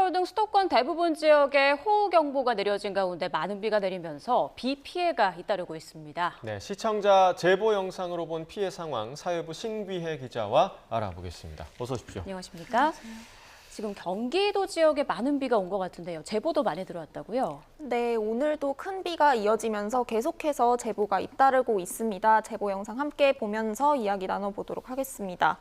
서울 등 수도권 대부분 지역에 호우경보가 내려진 가운데 많은 비가 내리면서 비 피해가 잇따르고 있습니다. 네, 시청자 제보 영상으로 본 피해 상황 사회부 신비혜 기자와 알아보겠습니다. 어서 오십시오. 안녕하십니까? 안녕하세요. 지금 경기도 지역에 많은 비가 온 것 같은데요. 제보도 많이 들어왔다고요? 네, 오늘도 큰 비가 이어지면서 계속해서 제보가 잇따르고 있습니다. 제보 영상 함께 보면서 이야기 나눠보도록 하겠습니다.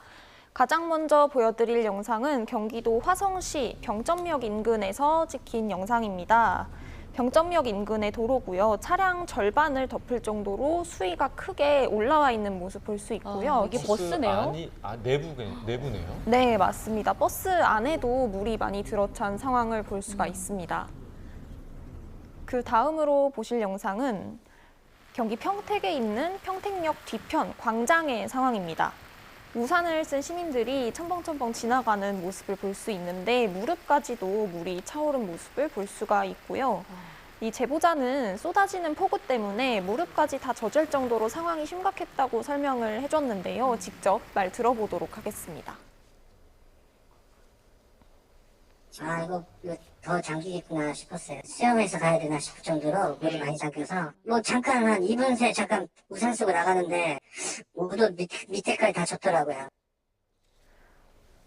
가장 먼저 보여드릴 영상은 경기도 화성시 병점역 인근에서 찍힌 영상입니다. 병점역 인근의 도로고요. 차량 절반을 덮을 정도로 수위가 크게 올라와 있는 모습 볼 수 있고요. 이게 버스네요? 내부네요? 네, 맞습니다. 버스 안에도 물이 많이 들어찬 상황을 볼 수가 있습니다. 그 다음으로 보실 영상은 경기 평택에 있는 평택역 뒤편 광장의 상황입니다. 우산을 쓴 시민들이 첨벙첨벙 지나가는 모습을 볼 수 있는데 무릎까지도 물이 차오른 모습을 볼 수가 있고요. 이 제보자는 쏟아지는 폭우 때문에 무릎까지 다 젖을 정도로 상황이 심각했다고 설명을 해줬는데요. 직접 말 들어보도록 하겠습니다. 이거 더 잠기겠구나 싶었어요. 수영해서 가야 되나 싶을 정도로 물이 많이 잠겨서 잠깐 한 2분 새 잠깐 우산 쓰고 나가는데 무도 밑에까지 다 젖더라고요.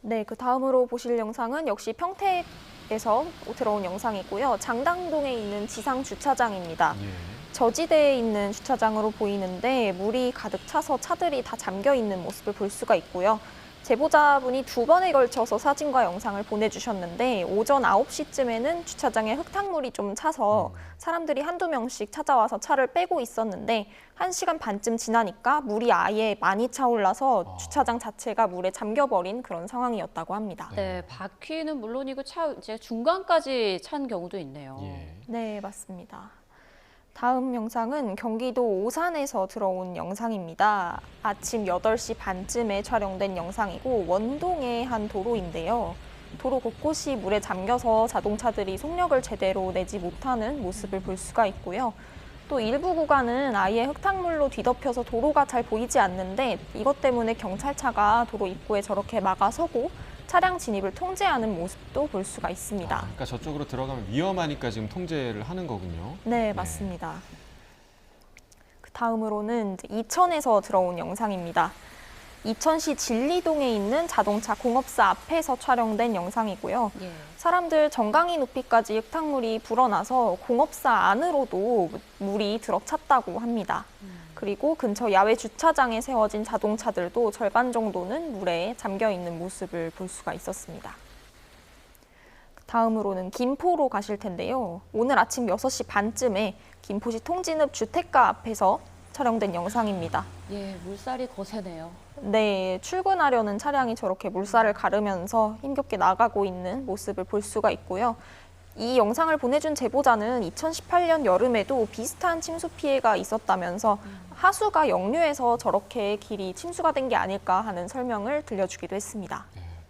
네, 그 다음으로 보실 영상은 역시 평택에서 들어온 영상이고요. 장당동에 있는 지상 주차장입니다. 저지대에 있는 주차장으로 보이는데 물이 가득 차서 차들이 다 잠겨 있는 모습을 볼 수가 있고요. 제보자분이 2번에 걸쳐서 사진과 영상을 보내주셨는데 오전 9시쯤에는 주차장에 흙탕물이 좀 차서 사람들이 한두 명씩 찾아와서 차를 빼고 있었는데 1시간 반쯤 지나니까 물이 아예 많이 차올라서 주차장 자체가 물에 잠겨버린 그런 상황이었다고 합니다. 네, 바퀴는 물론이고 차 이제 중간까지 찬 경우도 있네요. 네, 맞습니다. 다음 영상은 경기도 오산에서 들어온 영상입니다. 아침 8시 반쯤에 촬영된 영상이고 원동의 한 도로인데요. 도로 곳곳이 물에 잠겨서 자동차들이 속력을 제대로 내지 못하는 모습을 볼 수가 있고요. 또 일부 구간은 아예 흙탕물로 뒤덮여서 도로가 잘 보이지 않는데 이것 때문에 경찰차가 도로 입구에 저렇게 막아서고 차량 진입을 통제하는 모습도 볼 수가 있습니다. 그러니까 저쪽으로 들어가면 위험하니까 지금 통제를 하는 거군요. 네, 맞습니다. 그 다음으로는 이천에서 들어온 영상입니다. 이천시 진리동에 있는 자동차 공업사 앞에서 촬영된 영상이고요. 사람들 정강이 높이까지 흙탕물이 불어나서 공업사 안으로도 물이 들어찼다고 합니다. 그리고 근처 야외 주차장에 세워진 자동차들도 절반 정도는 물에 잠겨 있는 모습을 볼 수가 있었습니다. 다음으로는 김포로 가실 텐데요. 오늘 아침 6시 반쯤에 김포시 통진읍 주택가 앞에서 촬영된 영상입니다. 물살이 거세네요. 네, 출근하려는 차량이 저렇게 물살을 가르면서 힘겹게 나가고 있는 모습을 볼 수가 있고요. 이 영상을 보내준 제보자는 2018년 여름에도 비슷한 침수 피해가 있었다면서 하수가 역류해서 저렇게 길이 침수가 된 게 아닐까 하는 설명을 들려주기도 했습니다.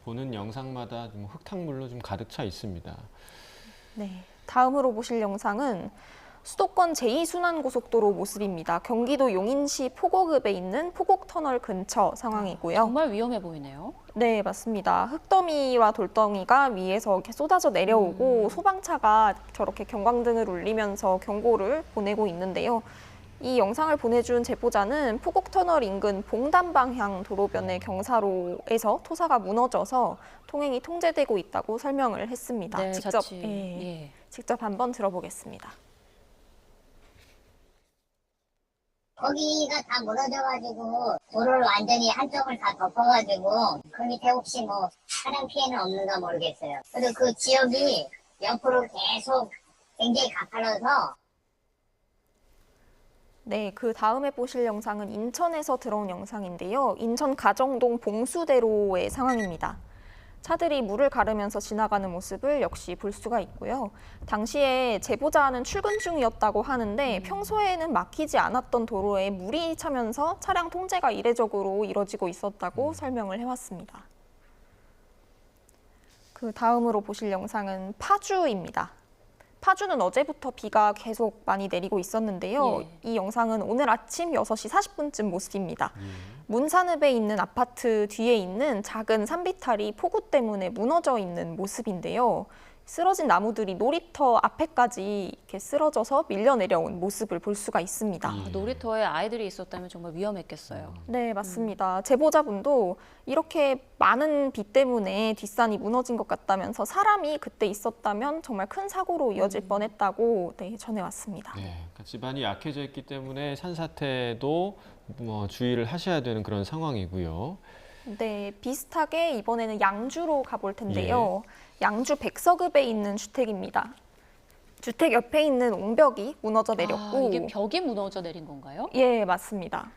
보는 영상마다 좀 흙탕물로 좀 가득 차 있습니다. 네, 다음으로 보실 영상은 수도권 제2순환고속도로 모습입니다. 경기도 용인시 포곡읍에 있는 포곡터널 근처 상황이고요. 정말 위험해 보이네요. 네, 맞습니다. 흙더미와 돌덩이가 위에서 이렇게 쏟아져 내려오고 소방차가 저렇게 경광등을 울리면서 경고를 보내고 있는데요. 이 영상을 보내준 제보자는 포곡터널 인근 봉담 방향 도로변의 경사로에서 토사가 무너져서 통행이 통제되고 있다고 설명을 했습니다. 네, 직접 한번 들어보겠습니다. 거기가 다 무너져가지고 도로를 완전히 한쪽을 다 덮어가지고 그 밑에 혹시 차량 피해는 없는가 모르겠어요. 그래도 그 지역이 옆으로 계속 굉장히 가팔라서. 네, 그 다음에 보실 영상은 인천에서 들어온 영상인데요. 인천 가정동 봉수대로의 상황입니다. 차들이 물을 가르면서 지나가는 모습을 역시 볼 수가 있고요. 당시에 제보자는 출근 중이었다고 하는데 평소에는 막히지 않았던 도로에 물이 차면서 차량 통제가 이례적으로 이뤄지고 있었다고 설명을 해왔습니다. 그 다음으로 보실 영상은 파주입니다. 파주는 어제부터 비가 계속 많이 내리고 있었는데요. 이 영상은 오늘 아침 6시 40분쯤 모습입니다. 문산읍에 있는 아파트 뒤에 있는 작은 산비탈이 폭우 때문에 무너져 있는 모습인데요. 쓰러진 나무들이 놀이터 앞에까지 이렇게 쓰러져서 밀려 내려온 모습을 볼 수가 있습니다. 아, 놀이터에 아이들이 있었다면 정말 위험했겠어요. 네, 맞습니다. 제보자분도 이렇게 많은 비 때문에 뒷산이 무너진 것 같다면서 사람이 그때 있었다면 정말 큰 사고로 이어질 뻔했다고 전해왔습니다. 네, 그러니까 집안이 약해져 있기 때문에 산사태도 주의를 하셔야 되는 그런 상황이고요. 네, 비슷하게 이번에는 양주로 가볼 텐데요. 양주 백서급에 있는 주택입니다. 주택 옆에 있는 옹벽이 무너져 내렸고, 아, 이게 벽이 무너져 내린 건가요? 예, 맞습니다.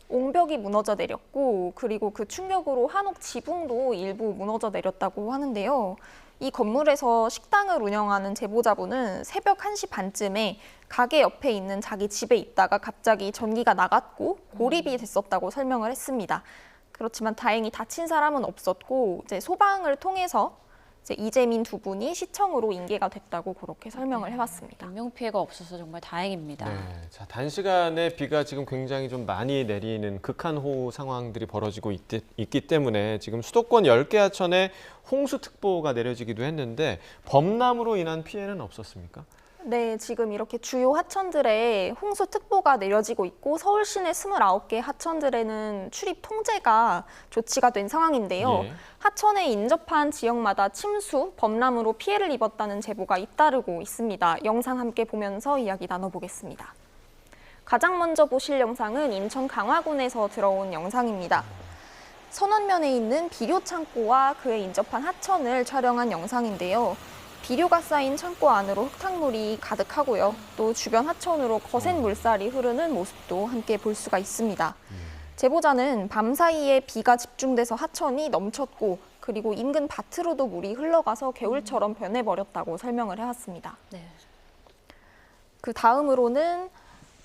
옹벽이 무너져 내렸고, 그리고 그 충격으로 한옥 지붕도 일부 무너져 내렸다고 하는데요. 이 건물에서 식당을 운영하는 제보자분은 새벽 1시 반쯤에 가게 옆에 있는 자기 집에 있다가 갑자기 전기가 나갔고 고립이 됐었다고 설명을 했습니다. 그렇지만 다행히 다친 사람은 없었고 이제 소방을 통해서 이제 이재민 두 분이 시청으로 인계가 됐다고 그렇게 설명을 해봤습니다. 인명 피해가 없어서 정말 다행입니다. 네, 자, 단시간에 비가 지금 굉장히 좀 많이 내리는 극한호우 상황들이 벌어지고 있기 때문에 지금 수도권 10개 하천에 홍수특보가 내려지기도 했는데 범람으로 인한 피해는 없었습니까? 네, 지금 이렇게 주요 하천들에 홍수특보가 내려지고 있고 서울 시내 29개 하천들에는 출입 통제가 조치가 된 상황인데요. 예. 하천에 인접한 지역마다 침수, 범람으로 피해를 입었다는 제보가 잇따르고 있습니다. 영상 함께 보면서 이야기 나눠보겠습니다. 가장 먼저 보실 영상은 인천 강화군에서 들어온 영상입니다. 선원면에 있는 비료 창고와 그에 인접한 하천을 촬영한 영상인데요. 비료가 쌓인 창고 안으로 흙탕물이 가득하고요. 또 주변 하천으로 거센 물살이 흐르는 모습도 함께 볼 수가 있습니다. 제보자는 밤사이에 비가 집중돼서 하천이 넘쳤고 그리고 인근 밭으로도 물이 흘러가서 개울처럼 변해버렸다고 설명을 해왔습니다. 네. 그 다음으로는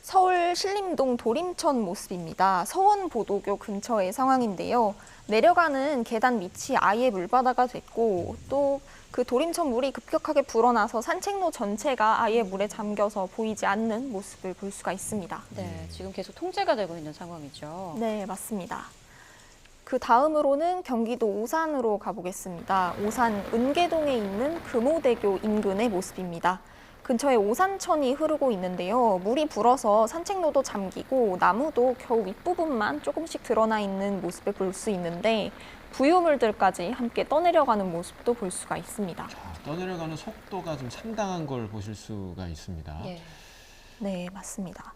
서울 신림동 도림천 모습입니다. 서원보도교 근처의 상황인데요. 내려가는 계단 밑이 아예 물바다가 됐고 또 그 도림천 물이 급격하게 불어나서 산책로 전체가 아예 물에 잠겨서 보이지 않는 모습을 볼 수가 있습니다. 네, 지금 계속 통제가 되고 있는 상황이죠. 네, 맞습니다. 그 다음으로는 경기도 오산으로 가보겠습니다. 오산 은계동에 있는 금오대교 인근의 모습입니다. 근처에 오산천이 흐르고 있는데요. 물이 불어서 산책로도 잠기고 나무도 겨우 윗부분만 조금씩 드러나 있는 모습을 볼 수 있는데 부유물들까지 함께 떠내려가는 모습도 볼 수가 있습니다. 떠내려가는 속도가 좀 상당한 걸 보실 수가 있습니다. 예. 네, 맞습니다.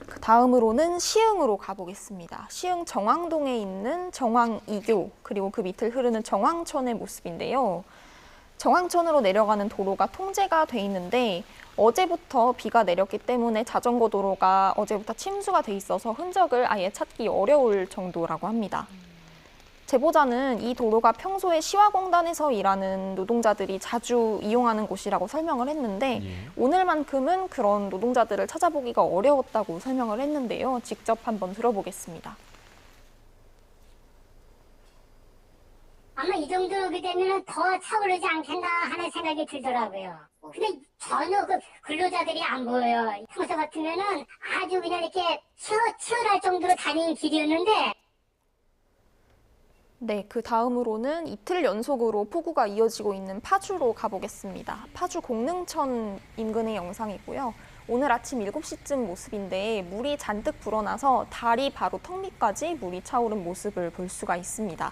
그 다음으로는 시흥으로 가보겠습니다. 시흥 정왕동에 있는 정왕 2교 그리고 그 밑을 흐르는 정왕천의 모습인데요. 정왕천으로 내려가는 도로가 통제가 돼 있는데 어제부터 비가 내렸기 때문에 자전거 도로가 어제부터 침수가 돼 있어서 흔적을 아예 찾기 어려울 정도라고 합니다. 제보자는 이 도로가 평소에 시화공단에서 일하는 노동자들이 자주 이용하는 곳이라고 설명을 했는데 예. 오늘만큼은 그런 노동자들을 찾아보기가 어려웠다고 설명을 했는데요. 직접 한번 들어보겠습니다. 아마 이 정도 되면 더 차오르지 않겠나 하는 생각이 들더라고요. 근데 전혀 그 근로자들이 안 보여요. 평소 같으면은 아주 그냥 이렇게 치열할 정도로 다니는 길이었는데. 네, 그 다음으로는 이틀 연속으로 폭우가 이어지고 있는 파주로 가보겠습니다. 파주 공릉천 인근의 영상이고요. 오늘 아침 7시쯤 모습인데 물이 잔뜩 불어나서 다리 바로 턱 밑까지 물이 차오른 모습을 볼 수가 있습니다.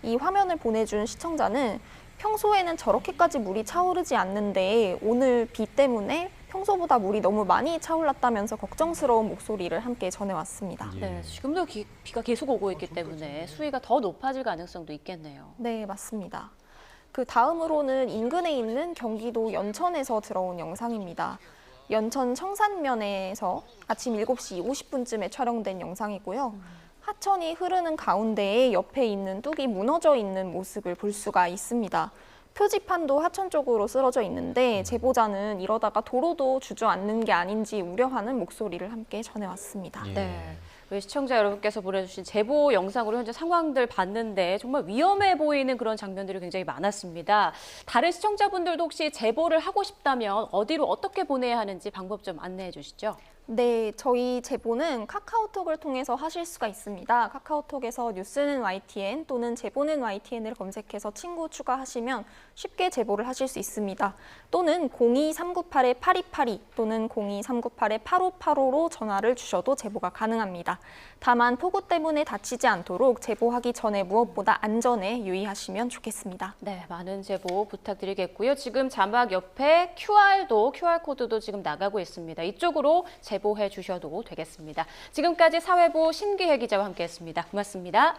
이 화면을 보내준 시청자는 평소에는 저렇게까지 물이 차오르지 않는데 오늘 비 때문에 평소보다 물이 너무 많이 차올랐다면서 걱정스러운 목소리를 함께 전해왔습니다. 예. 네, 지금도 비가 계속 오고 있기 때문에 수위가 더 높아질 가능성도 있겠네요. 네, 맞습니다. 그 다음으로는 인근에 있는 경기도 연천에서 들어온 영상입니다. 연천 청산면에서 아침 7시 50분쯤에 촬영된 영상이고요. 하천이 흐르는 가운데에 옆에 있는 뚝이 무너져 있는 모습을 볼 수가 있습니다. 표지판도 하천 쪽으로 쓰러져 있는데 제보자는 이러다가 도로도 주저앉는 게 아닌지 우려하는 목소리를 함께 전해왔습니다. 예. 네. 우리 시청자 여러분께서 보내주신 제보 영상으로 현재 상황들 봤는데 정말 위험해 보이는 그런 장면들이 굉장히 많았습니다. 다른 시청자분들도 혹시 제보를 하고 싶다면 어디로 어떻게 보내야 하는지 방법 좀 안내해 주시죠. 네, 저희 제보는 카카오톡을 통해서 하실 수가 있습니다. 카카오톡에서 뉴스는 YTN 또는 제보는 YTN을 검색해서 친구 추가하시면 쉽게 제보를 하실 수 있습니다. 또는 02398-8282 또는 02398-8585로 전화를 주셔도 제보가 가능합니다. 다만 폭우 때문에 다치지 않도록 제보하기 전에 무엇보다 안전에 유의하시면 좋겠습니다. 네, 많은 제보 부탁드리겠고요. 지금 자막 옆에 QR코드도 지금 나가고 있습니다. 이쪽으로 제보해 주셔도 되겠습니다. 지금까지 사회부 신기혜 기자와 함께했습니다. 고맙습니다.